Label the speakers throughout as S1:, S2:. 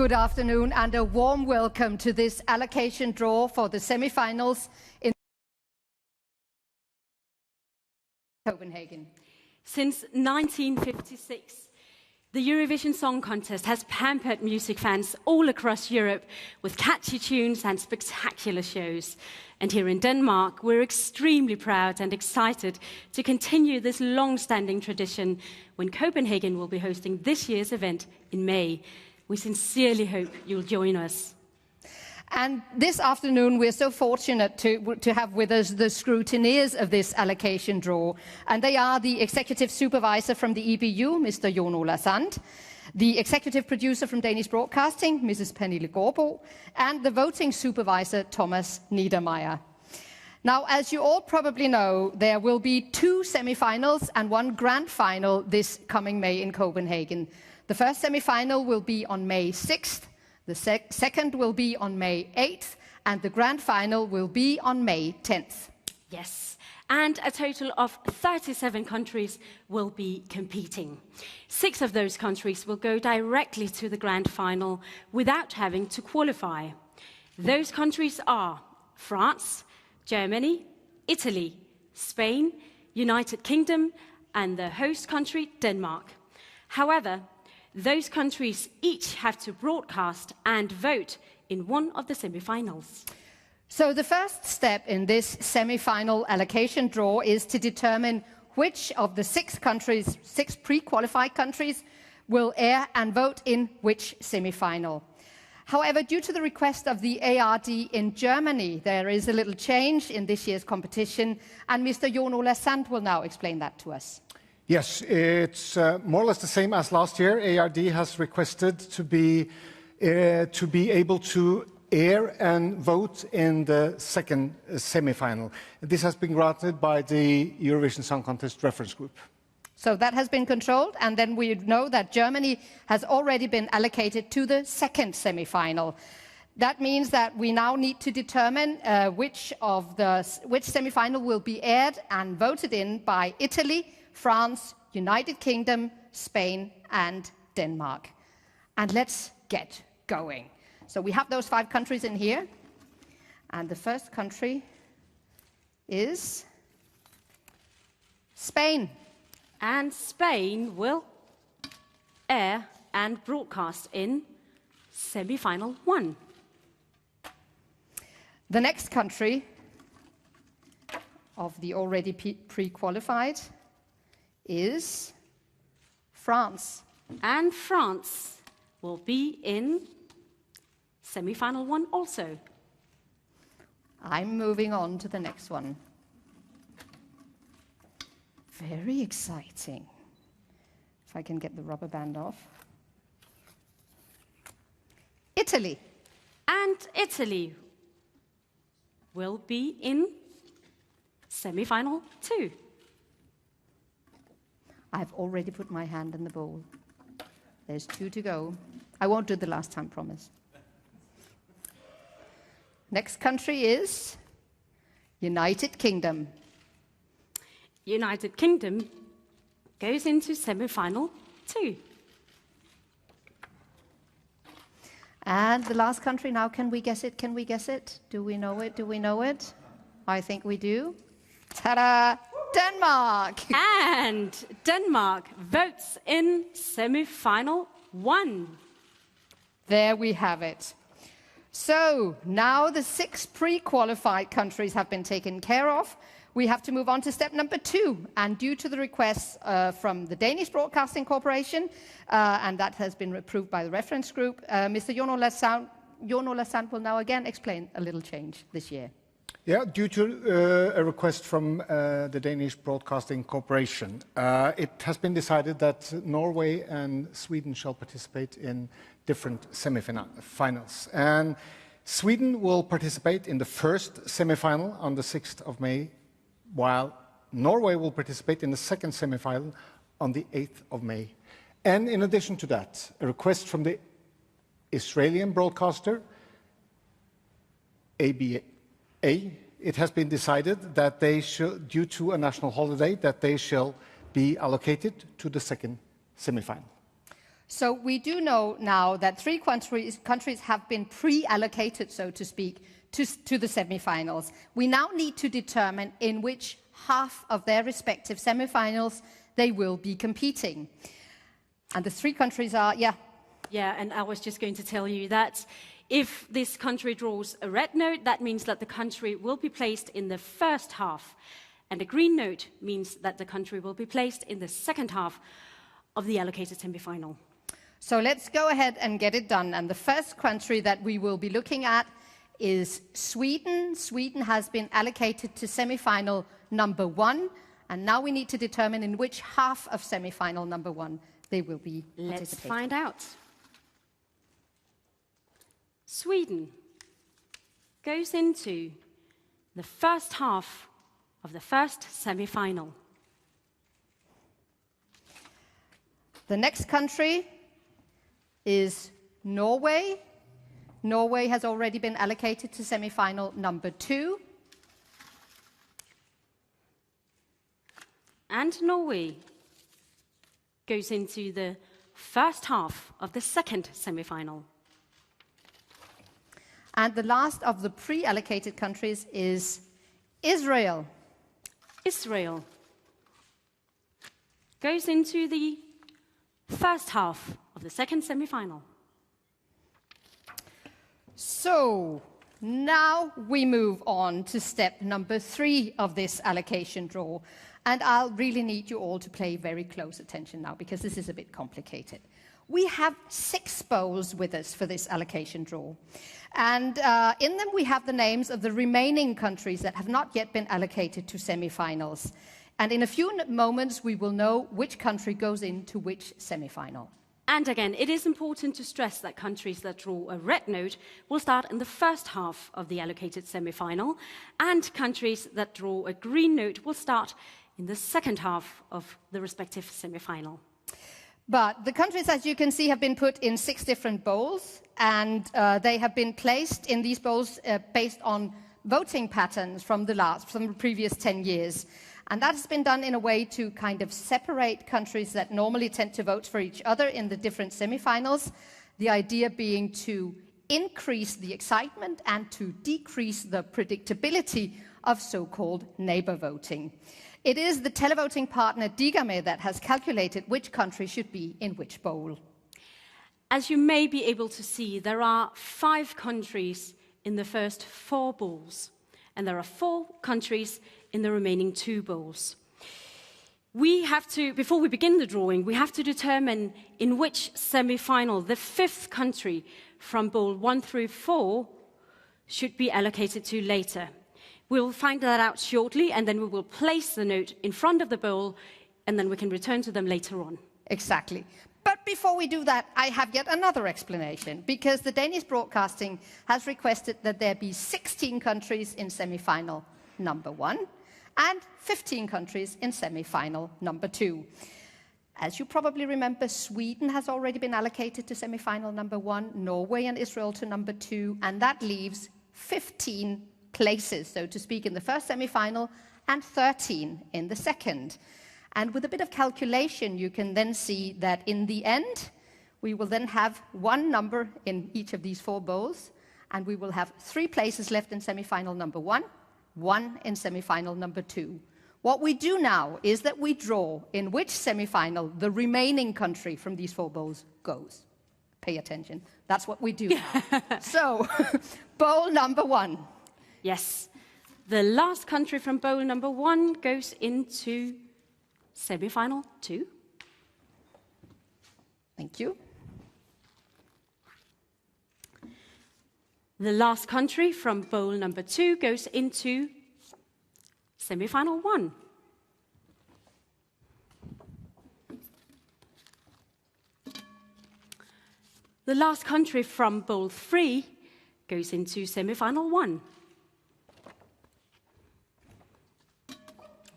S1: Good afternoon and a warm welcome to this allocation draw for the semi-finals in Copenhagen.
S2: Since 1956, the Eurovision Song Contest has pampered music fans all across Europe with catchy tunes and spectacular shows. And here in Denmark, we're extremely proud and excited to continue this long-standing tradition when Copenhagen will be hosting this year's event in May. We sincerely hope you'll join us.
S1: And this afternoon, we're so fortunate to have with us the scrutineers of this allocation draw. And they are the executive supervisor from the EBU, Mr. Jon Ola Sand, the executive producer from Danish Broadcasting, Mrs. Pernille Gårdbo, and the voting supervisor, Thomas Niedermeyer. Now, as you all probably know, there will be 2 semi-finals and 1 grand final this coming May in Copenhagen. The first semi-final will be on May 6th. The second will be on May 8th, and the grand final will be on May 10th.
S2: Yes, and a total of 37 countries will be competing. 6 of those countries will go directly to the grand final without having to qualify. Those countries are France, Germany, Italy, Spain, United Kingdom, and the host country, Denmark. However, those countries each have to broadcast and vote in one of the semi-finals.
S1: So the first step in this semi-final allocation draw is to determine which of the 6 countries, 6 pre-qualified countries, will air and vote in which semi-final. However, due to the request of the ARD in Germany, there is a little change in this year's competition, and Mr. Jon Ola Sand will now explain that to us.
S3: Yes, it's more or less the same as last year. ARD has requested to be able to air and vote in the second semi-final. This has been granted by the Eurovision Song Contest reference group.
S1: So that has been controlled, and then we know that Germany has already been allocated to the second semi-final. That means that we now need to determine which semi-final will be aired and voted in by Italy, France, United Kingdom, Spain, and Denmark. And let's get going. So we have those 5 countries in here. And the first country is Spain.
S2: And Spain will air and broadcast in semi-final 1.
S1: The next country of the already pre-qualified is France.
S2: And France will be in semi-final 1 also.
S1: I'm moving on to the next one. Very exciting. If I can get the rubber band off. Italy.
S2: And Italy will be in semi-final 2.
S1: I've already put my hand in the bowl. There's 2 to go. I won't do the last time, promise. Next country is United Kingdom.
S2: United Kingdom goes into semi-final 2.
S1: And the last country now, can we guess it? Can we guess it? Do we know it? Do we know it? I think we do. Ta-da! Denmark!
S2: And Denmark votes in semi-final 1.
S1: There we have it. So now the 6 pre-qualified countries have been taken care of. We have to move on to step number 2. And due to the requests from the Danish Broadcasting Corporation, and that has been approved by the reference group, Mr. Jon Ola Sand will now again explain a little change this year.
S3: Yeah, due to a request from the Danish Broadcasting Corporation, it has been decided that Norway and Sweden shall participate in different semi-finals. And Sweden will participate in the first semi-final on the 6th of May, while Norway will participate in the second semi-final on the 8th of May. And in addition to that, a request from the Israeli broadcaster, ABA, it has been decided that they should, due to a national holiday, that they shall be allocated to the second semi-final.
S1: So we do know now that 3 countries have been pre-allocated, so to speak, to the semifinals. We now need to determine in which half of their respective semifinals they will be competing. And the 3 countries are,
S2: Yeah, and I was just going to tell you that if this country draws a red note, that means that the country will be placed in the first half. And a green note means that the country will be placed in the second half of the allocated semifinal.
S1: So let's go ahead and get it done. And the first country that we will be looking at is Sweden. Sweden has been allocated to semifinal number 1. And now we need to determine in which half of semifinal number 1 they will be participating.
S2: Let's find out. Sweden goes into the first half of the first semi-final.
S1: The next country is Norway. Norway has already been allocated to semi-final number 2.
S2: And Norway goes into the first half of the second semi-final.
S1: And the last of the pre-allocated countries is Israel.
S2: Israel goes into the first half of the second semi-final.
S1: So now we move on to step number 3 of this allocation draw. And I'll really need you all to pay very close attention now, because this is a bit complicated. We have 6 bowls with us for this allocation draw. And in them we have the names of the remaining countries that have not yet been allocated to semifinals. And in a few moments we will know which country goes into which semifinal.
S2: And again, it is important to stress that countries that draw a red note will start in the first half of the allocated semi-final, and countries that draw a green note will start in the second half of the respective semi-final.
S1: But the countries, as you can see, have been put in 6 different bowls, and they have been placed in these bowls based on voting patterns from the previous 10 years. And that has been done in a way to kind of separate countries that normally tend to vote for each other in the different semifinals, the idea being to increase the excitement and to decrease the predictability of so-called neighbor voting. It is the televoting partner Digame that has calculated which country should be in which bowl.
S2: As you may be able to see, there are 5 countries in the first 4 bowls, and there are 4 countries in the remaining 2 bowls. We have to, before we begin the drawing, we have to determine in which semi-final the 5th country from bowl 1 through 4 should be allocated to later. We'll find that out shortly, and then we will place the note in front of the bowl, and then we can return to them later on.
S1: Exactly. But before we do that, I have yet another explanation, because the Danish Broadcasting has requested that there be 16 countries in semi-final number 1 and 15 countries in semi-final number 2. As you probably remember, Sweden has already been allocated to semi-final number 1, Norway and Israel to number 2, and that leaves 15 places, so to speak, in the first semi-final and 13 in the second. And with a bit of calculation, you can then see that in the end, we will then have 1 number in each of these 4 bowls, and we will have 3 places left in semi-final number 1, 1 in semi-final number 2. What we do now is that we draw in which semi-final the remaining country from these 4 bowls goes. Pay attention. That's what we do now. So, bowl number 1.
S2: Yes. The last country from bowl number 1 goes into semi-final 2.
S1: Thank you.
S2: The last country from bowl number 2 goes into semi-final 1. The last country from bowl 3 goes into semi-final 1.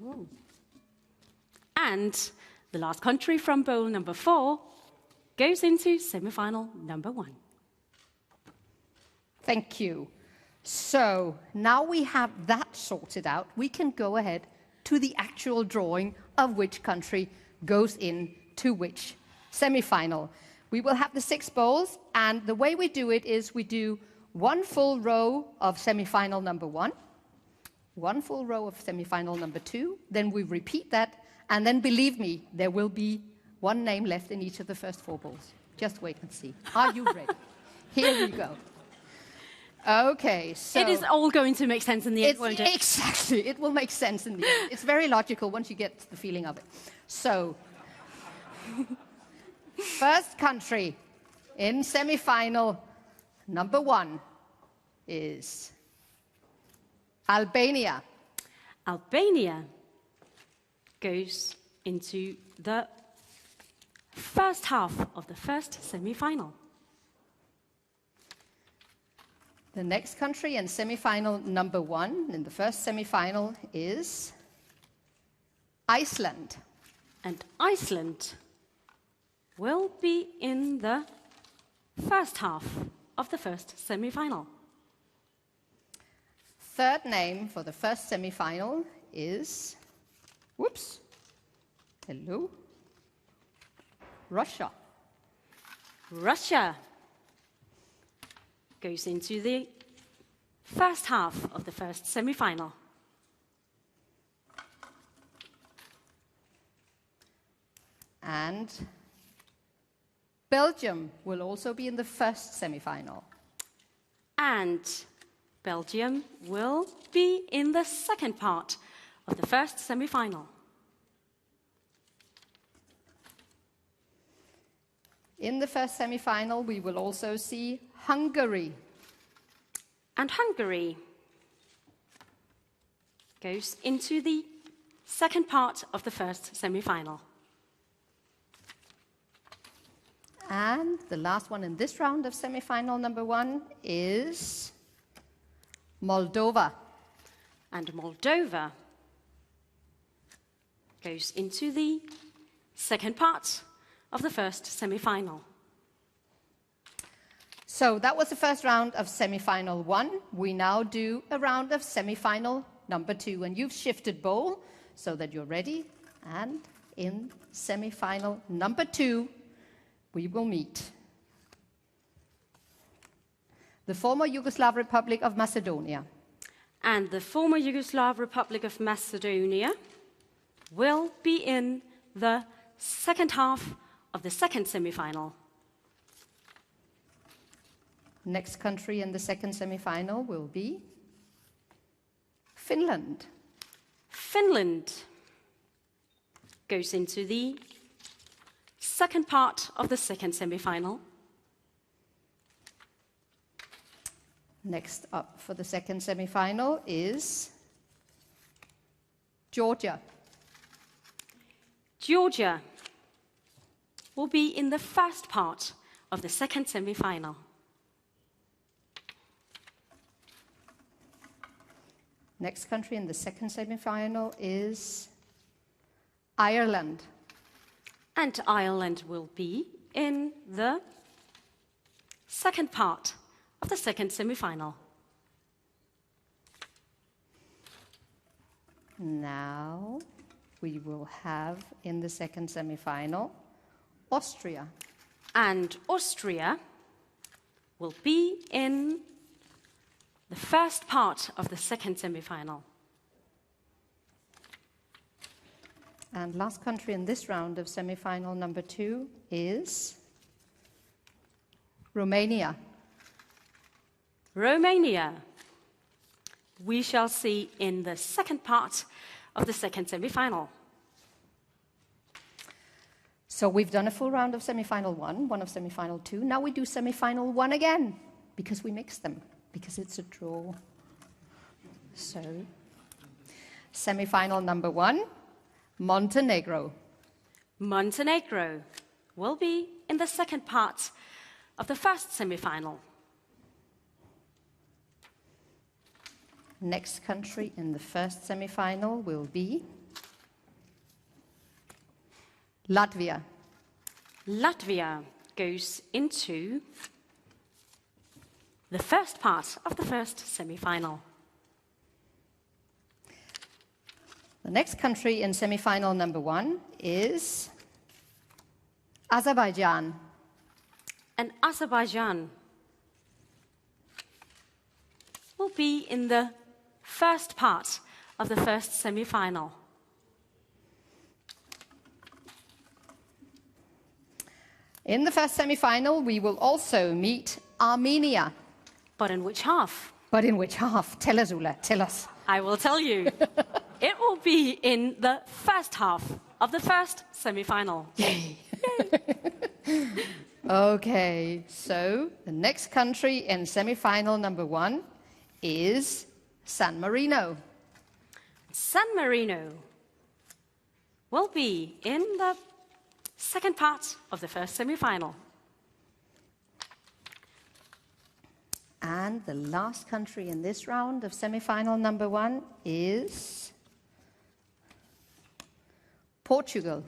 S2: Ooh. And the last country from bowl number 4 goes into semi-final number 1.
S1: Thank you. So now we have that sorted out, we can go ahead to the actual drawing of which country goes into which semi-final. We will have the 6 bowls, and the way we do it is we do 1 full row of semi-final number 1, 1 full row of semi-final number 2, then we repeat that, and then believe me, there will be 1 name left in each of the first 4 bowls. Just wait and see. Are you ready? Here we go. Okay, so...
S2: It is all going to make sense in the end, won't it?
S1: Exactly, it will make sense in the end. It's very logical once you get the feeling of it. So, first country in semi-final number 1 is Albania.
S2: Albania goes into the first half of the first semi-final.
S1: The next country in semi-final number 1 in the first semi-final is Iceland.
S2: And Iceland will be in the first half of the first semi-final.
S1: Third name for the first semi-final is, Russia.
S2: Russia goes into the first half of the first semi-final.
S1: And Belgium will also be in the first semi-final.
S2: And Belgium will be in the second part of the first semi-final.
S1: In the first semi-final, we will also see Hungary.
S2: And Hungary goes into the second part of the first semi-final.
S1: And the last one in this round of semi-final number 1 is Moldova.
S2: And Moldova goes into the second part of the first semi-final.
S1: So that was the first round of semi-final 1. We now do a round of semi-final number 2. And you've shifted bowl so that you're ready. And in semi-final number 2, we will meet the former Yugoslav Republic of Macedonia.
S2: And the former Yugoslav Republic of Macedonia will be in the second half of the second semi-final.
S1: Next country in the second semi-final will be Finland.
S2: Finland goes into the second part of the second semi-final.
S1: Next up for the second semi-final is Georgia.
S2: Georgia will be in the first part of the second semi-final.
S1: Next country in the second semi-final is Ireland.
S2: And Ireland will be in the second part of the second semi-final.
S1: Now we will have in the second semi-final Austria.
S2: And Austria will be in the first part of the second semi-final.
S1: And last country in this round of semi-final number 2 is Romania.
S2: Romania we shall see in the second part of the second semi-final.
S1: So we've done a full round of semi-final 1, one of semi-final 2. Now we do semi-final 1 again, because we mix them, because it's a draw. So, semi-final number 1, Montenegro.
S2: Montenegro will be in the second part of the first semi-final.
S1: Next country in the first semi-final will be Latvia.
S2: Latvia goes into the first part of the first semi-final.
S1: The next country in semi-final number 1 is Azerbaijan.
S2: and Azerbaijan will be in the first part of the first semi-final.
S1: In the first semi-final, we will also meet Armenia.
S2: But in which half?
S1: But in which half? Tell us, Ulla, tell us.
S2: I will tell you. It will be in the first half of the first semi-final.
S1: Yay! Okay, so the next country in semi-final number 1 is San Marino.
S2: San Marino will be in the second part of the first semi-final.
S1: And the last country in this round of semi-final number 1 is Portugal.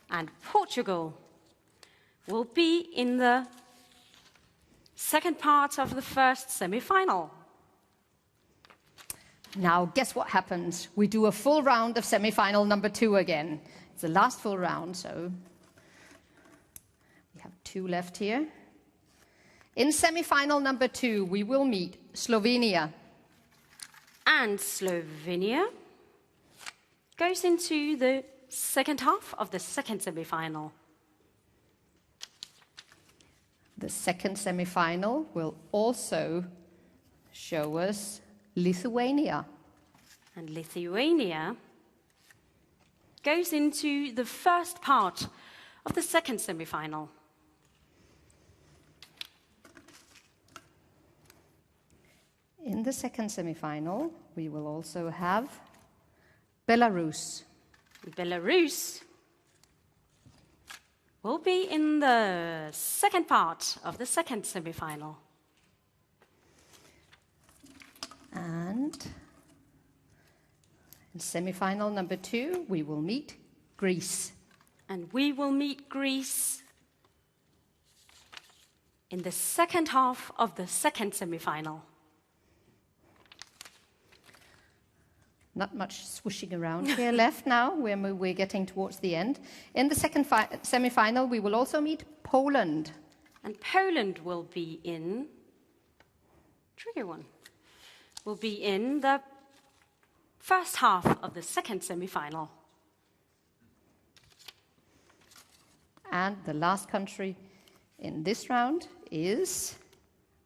S2: And Portugal will be in the second part of the first semi-final.
S1: Now, guess what happens? We do a full round of semi-final number 2 again. It's the last full round, so we have 2 left here. In semi-final number 2, we will meet Slovenia.
S2: And Slovenia goes into the second half of the second semi-final.
S1: The second semi-final will also show us Lithuania.
S2: And Lithuania goes into the first part of the second semi-final.
S1: In the second semi-final, we will also have Belarus.
S2: Belarus will be in the second part of the second semi-final.
S1: And in semi-final number 2, we will meet Greece.
S2: And we will meet Greece in the second half of the second semi-final.
S1: Not much swooshing around here left now. We're getting towards the end. In the second semi-final, we will also meet Poland.
S2: And Poland will be in, trigger one, will be in the first half of the second semi-final.
S1: And the last country in this round is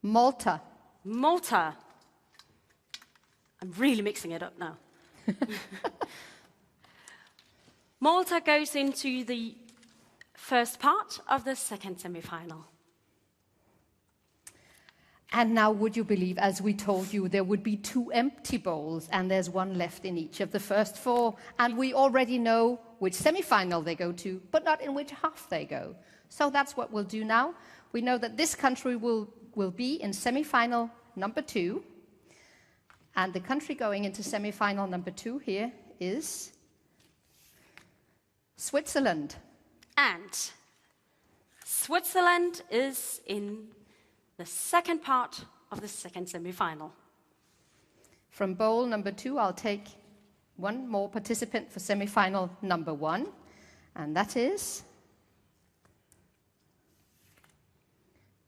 S1: Malta.
S2: Malta. I'm really mixing it up now. Malta goes into the first part of the second semi-final.
S1: And now, would you believe, as we told you, there would be 2 empty bowls, and there's 1 left in each of the first 4. And we already know which semi-final they go to, but not in which half they go. So that's what we'll do now. We know that this country will be in semi-final number 2. And the country going into semi-final number 2 here is Switzerland.
S2: And Switzerland is in the second part of the second semi-final.
S1: From bowl number 2, I'll take 1 more participant for semi-final number 1, and that is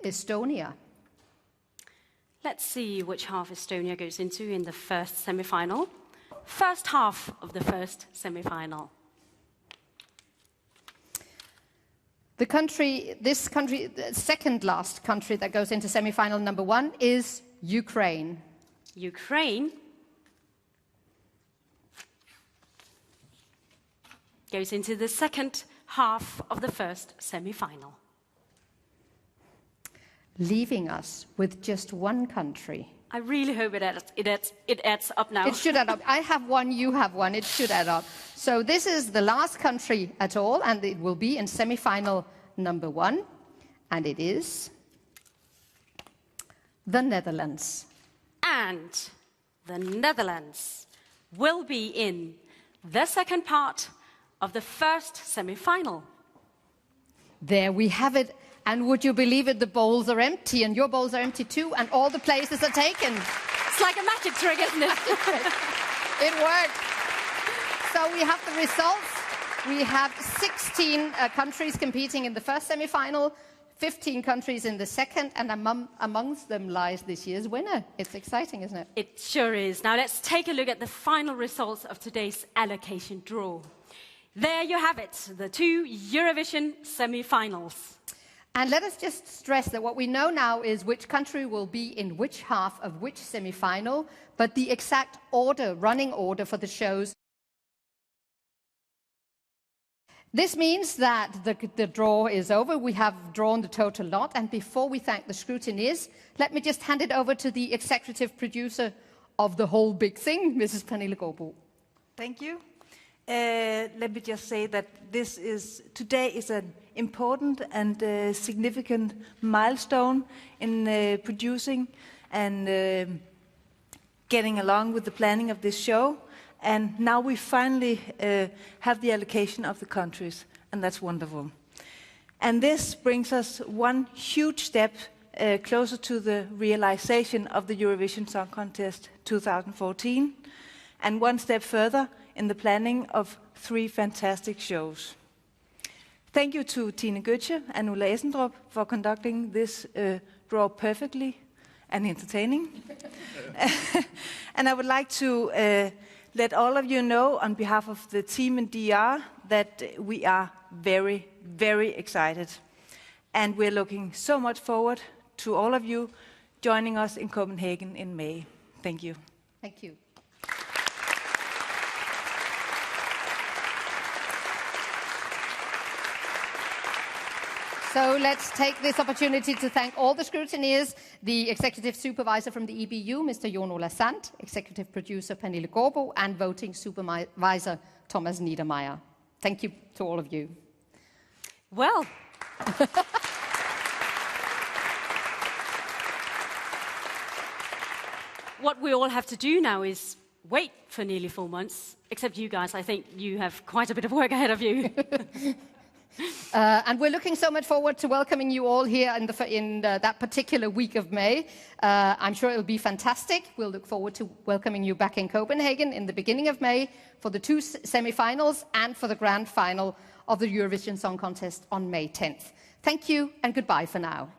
S1: Estonia.
S2: Let's see which half Estonia goes into in the first semi-final. First half of the first semi-final.
S1: The second last country that goes into semi-final number 1 is Ukraine.
S2: Ukraine goes into the second half of the first semi-final.
S1: Leaving us with just 1 country.
S2: I really hope it adds up now.
S1: It should add up. I have 1, you have 1. It should add up. So this is the last country at all, and it will be in semi-final number 1, and it is the Netherlands.
S2: And the Netherlands will be in the second part of the first semi-final.
S1: There we have it. And would you believe it, the bowls are empty, and your bowls are empty too, and all the places are taken.
S2: It's like a magic trick, isn't it?
S1: It worked. So we have the results. We have 16 countries competing in the first semi-final, 15 countries in the second, and amongst them lies this year's winner. It's exciting, isn't it?
S2: It sure is. Now let's take a look at the final results of today's allocation draw. There you have it, the 2 Eurovision semi-finals.
S1: And let us just stress that what we know now is which country will be in which half of which semi-final, but the exact order, running order for the shows. This means that the draw is over. We have drawn the total lot, and before we thank the scrutineers, let me just hand it over to the executive producer of the whole big thing, Mrs. Pernille Gaardbo.
S4: Thank you. Let me just say that today is an important and significant milestone in producing and getting along with the planning of this show. And now we finally have the allocation of the countries, and that's wonderful. And this brings us one huge step closer to the realization of the Eurovision Song Contest 2014, and one step further in the planning of 3 fantastic shows. Thank you to Tine Götze and Ulla Essendrup for conducting this draw perfectly and entertaining. And I would like to let all of you know on behalf of the team in DR that we are very, very excited. And we're looking so much forward to all of you joining us in Copenhagen in May. Thank you.
S1: Thank you. So let's take this opportunity to thank all the scrutineers, the executive supervisor from the EBU, Mr. Jon Ola Sand, executive producer Pernille Gaardbo, and voting supervisor Thomas Niedermeyer. Thank you to all of you.
S2: Well, what we all have to do now is wait for nearly 4 months, except you guys. I think you have quite a bit of work ahead of you.
S1: And we're looking so much forward to welcoming you all here in that particular week of May. I'm sure it'll be fantastic. We'll look forward to welcoming you back in Copenhagen in the beginning of May for the 2 semi-finals and for the grand final of the Eurovision Song Contest on May 10th. Thank you and goodbye for now.